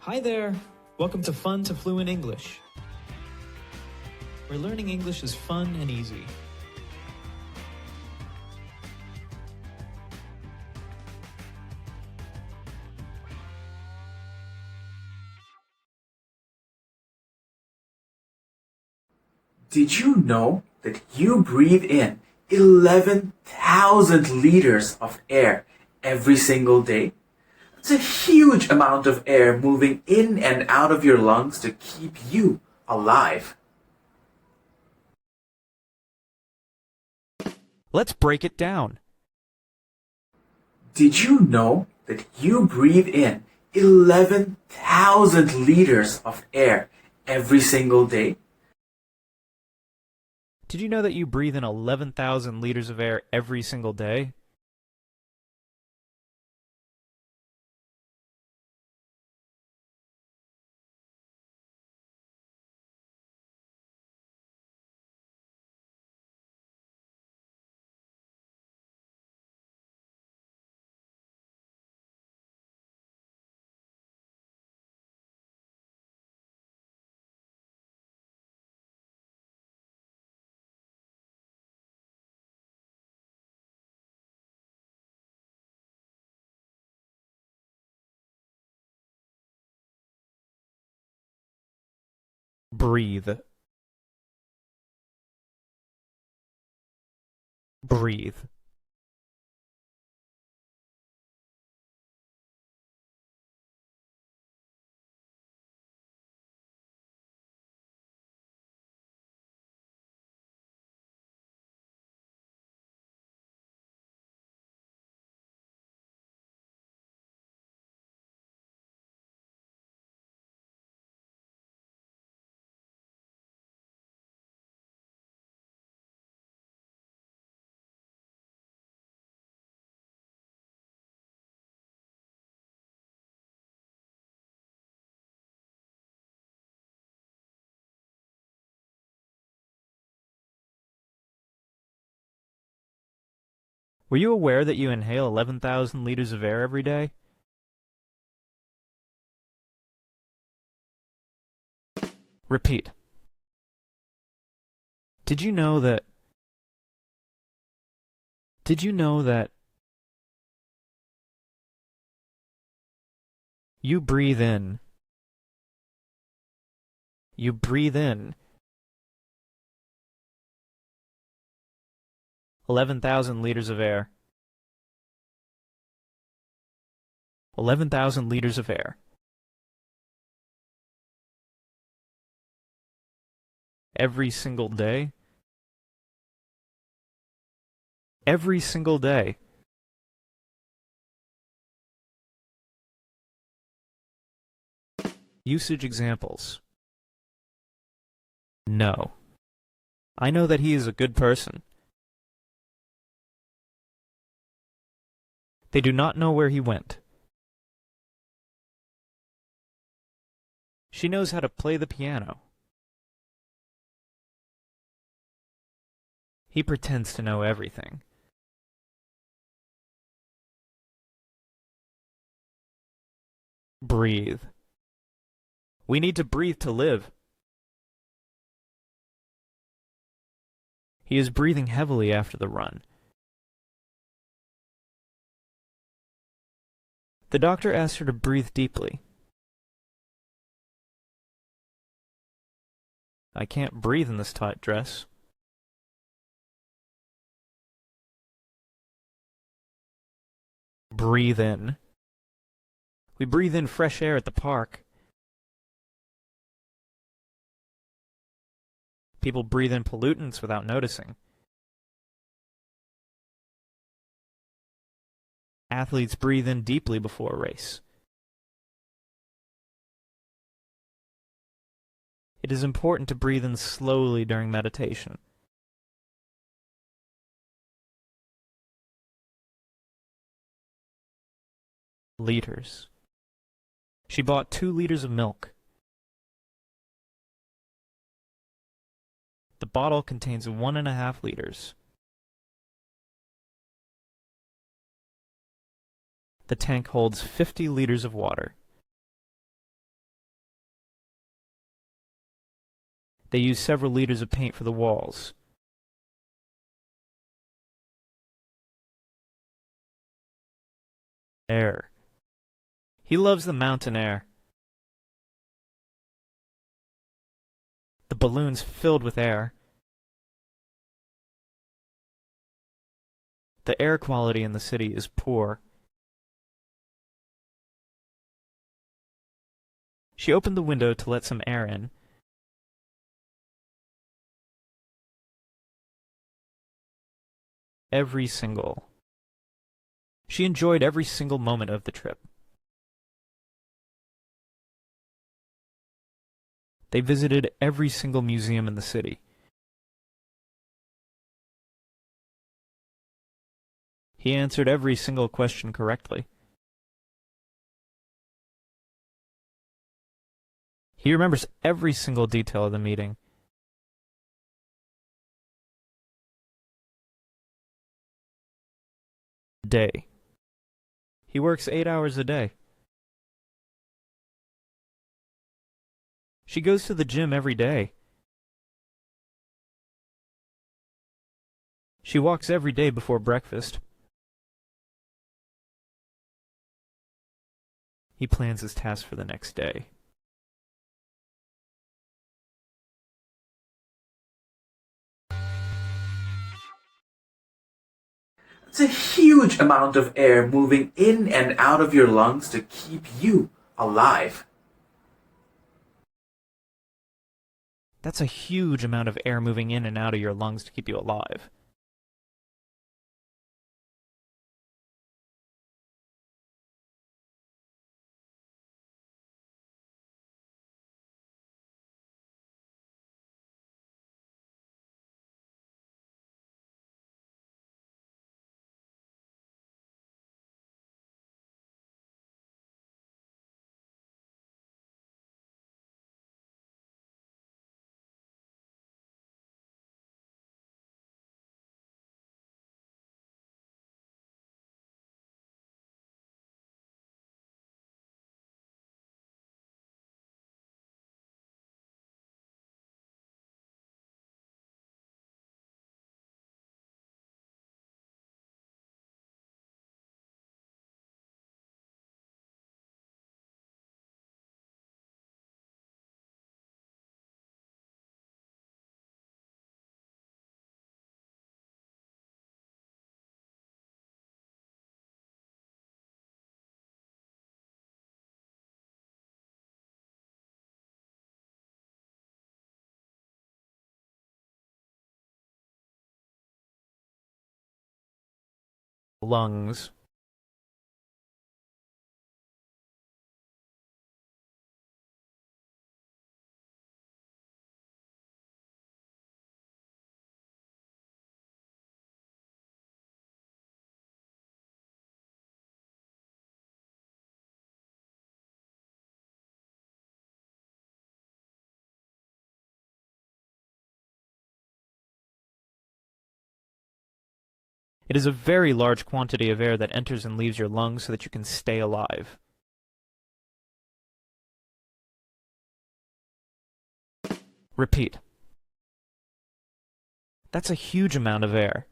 Hi there! Welcome to Fun to Fluent English, where learning English is fun and easy. Did you know that you breathe in 11,000 liters of air every single day? That's a huge amount of air moving in and out of your lungs to keep you alive. Let's break it down. Did you know that you breathe in 11,000 liters of air every single day? Did you know that you breathe in 11,000 liters of air every single day? Breathe. Breathe. Were you aware that you inhale 11,000 liters of air every day? Repeat. Did you know that you breathe in 11,000 liters of air. 11,000 liters of air. Every single day? Every single day. Usage examples. No. I know that he is a good person. They do not know where he went. She knows how to play the piano. He pretends to know everything. Breathe. We need to breathe to live. He is breathing heavily after the run. The doctor asked her to breathe deeply. I can't breathe in this tight dress. Breathe in. We breathe in fresh air at the park. People breathe in pollutants without noticing. Athletes breathe in deeply before a race. It is important to breathe in slowly during meditation. Liters. She bought 2 liters of milk. The bottle contains 1.5 liters. The tank holds 50 liters of water. They used several liters of paint for the walls. Air. He loves the mountain air. The balloon's filled with air. The air quality in the city is poor. She opened the window to let some air in. She enjoyed every single moment of the trip. They visited every single museum in the city. He answered every single question correctly. He remembers every single detail of the meeting. Day. He works 8 hours a day. She goes to the gym every day. She walks every day before breakfast. He plans his tasks for the next day. It's a huge amount of air moving in and out of your lungs to keep you alive. That's a huge amount of air moving in and out of your lungs to keep you alive. Lungs. It is a very large quantity of air that enters and leaves your lungs so that you can stay alive. Repeat. That's a huge amount of air.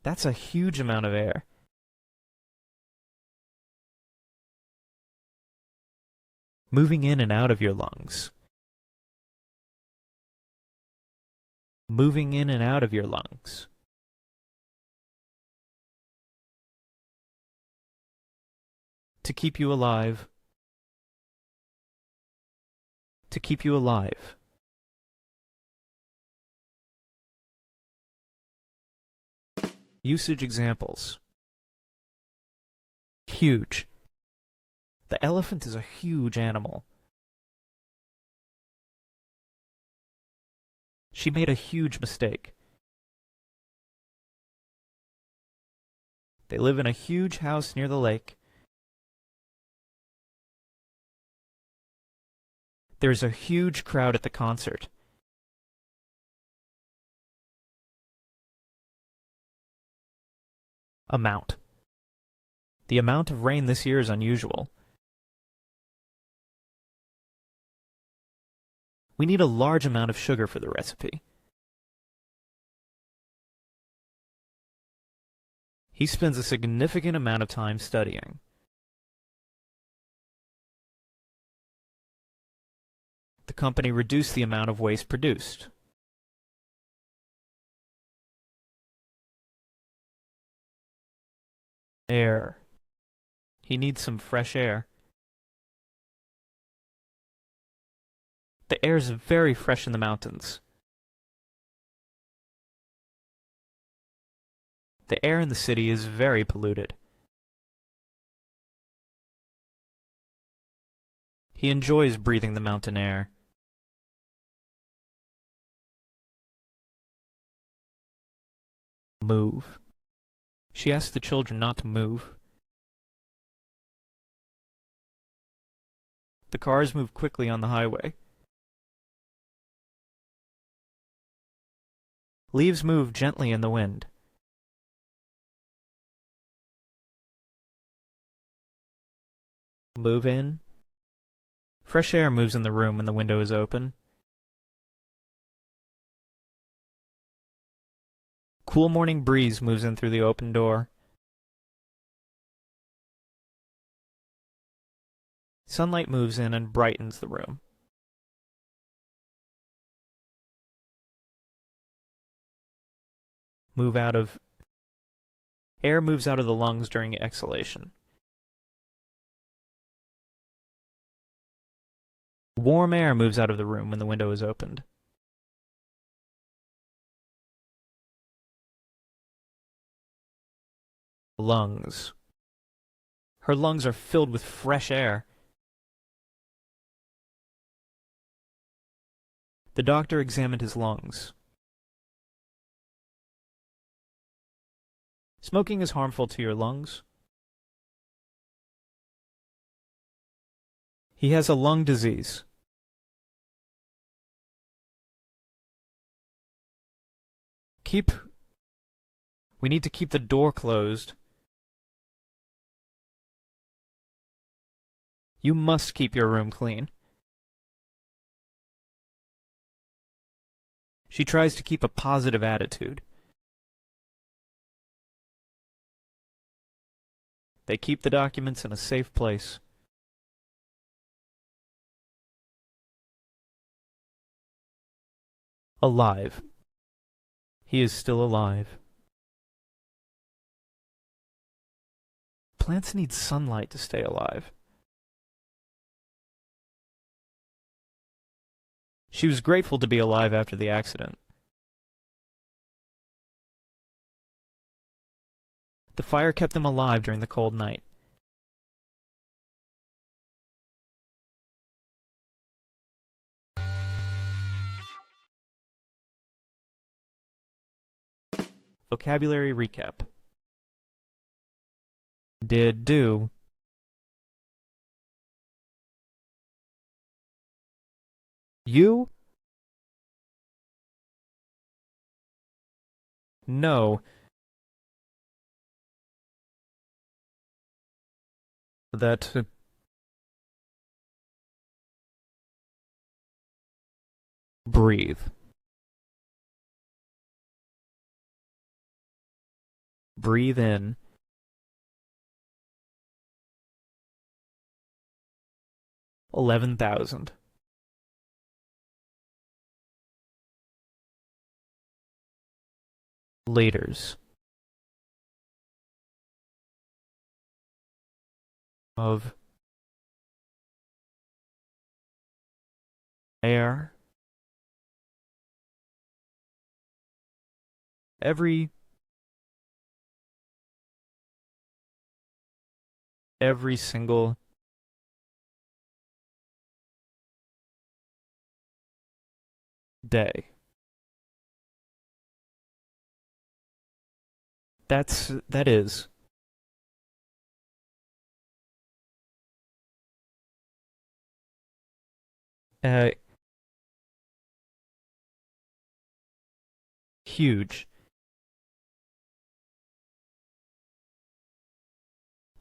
That's a huge amount of air. Moving in and out of your lungs. Moving in and out of your lungs. To keep you alive. To keep you alive. Usage examples. Huge. The elephant is a huge animal. She made a huge mistake. They live in a huge house near the lake. There's a huge crowd at the concert. Amount. The amount of rain this year is unusual. We need a large amount of sugar for the recipe. He spends a significant amount of time studying. The company reduced the amount of waste produced. Air. He needs some fresh air. The air is very fresh in the mountains. The air in the city is very polluted. He enjoys breathing the mountain air. Move. She asks the children not to move. The cars move quickly on the highway. Leaves move gently in the wind. Move in. Fresh air moves in the room when the window is open. Cool morning breeze moves in through the open door. Sunlight moves in and brightens the room. Air moves out of the lungs during exhalation. Warm air moves out of the room when the window is opened. Lungs. Her lungs are filled with fresh air. The doctor examined his lungs. Smoking is harmful to your lungs. He has a lung disease. We need to keep the door closed. You must keep your room clean. She tries to keep a positive attitude. They keep the documents in a safe place. Alive. He is still alive. Plants need sunlight to stay alive. She was grateful to be alive after the accident. The fire kept them alive during the cold night. Vocabulary recap. Did, do. You? No. That. Breathe. Breathe in. $11,000. Liters. Of. Air. Every single day. That is. Huge.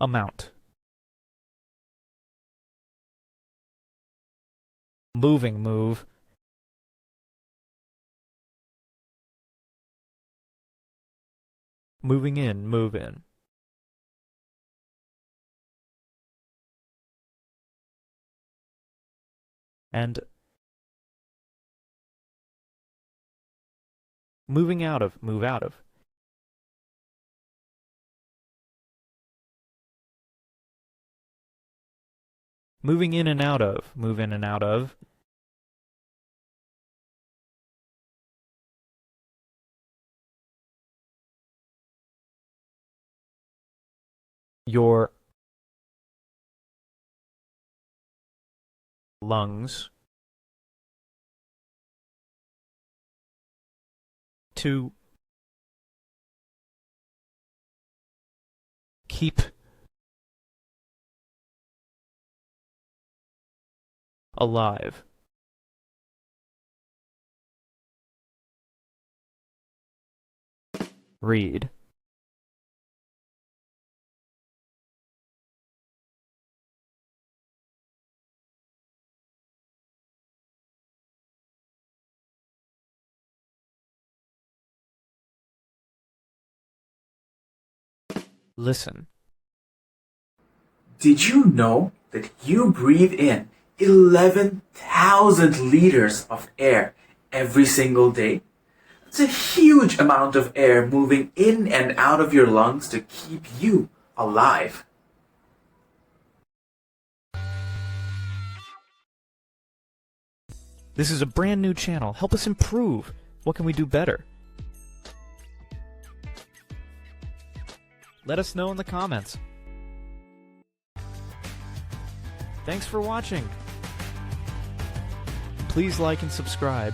Amount. Moving, move. Moving in, move in. And moving out of, move out of. Moving in and out of, move in and out of. Your lungs to keep alive. Read. Listen. Did you know that you breathe in 11,000 liters of air every single day? That's a huge amount of air moving in and out of your lungs to keep you alive. This is a brand new channel. Help us improve. What can we do better? Let us know in the comments. Thanks for watching. Please like and subscribe.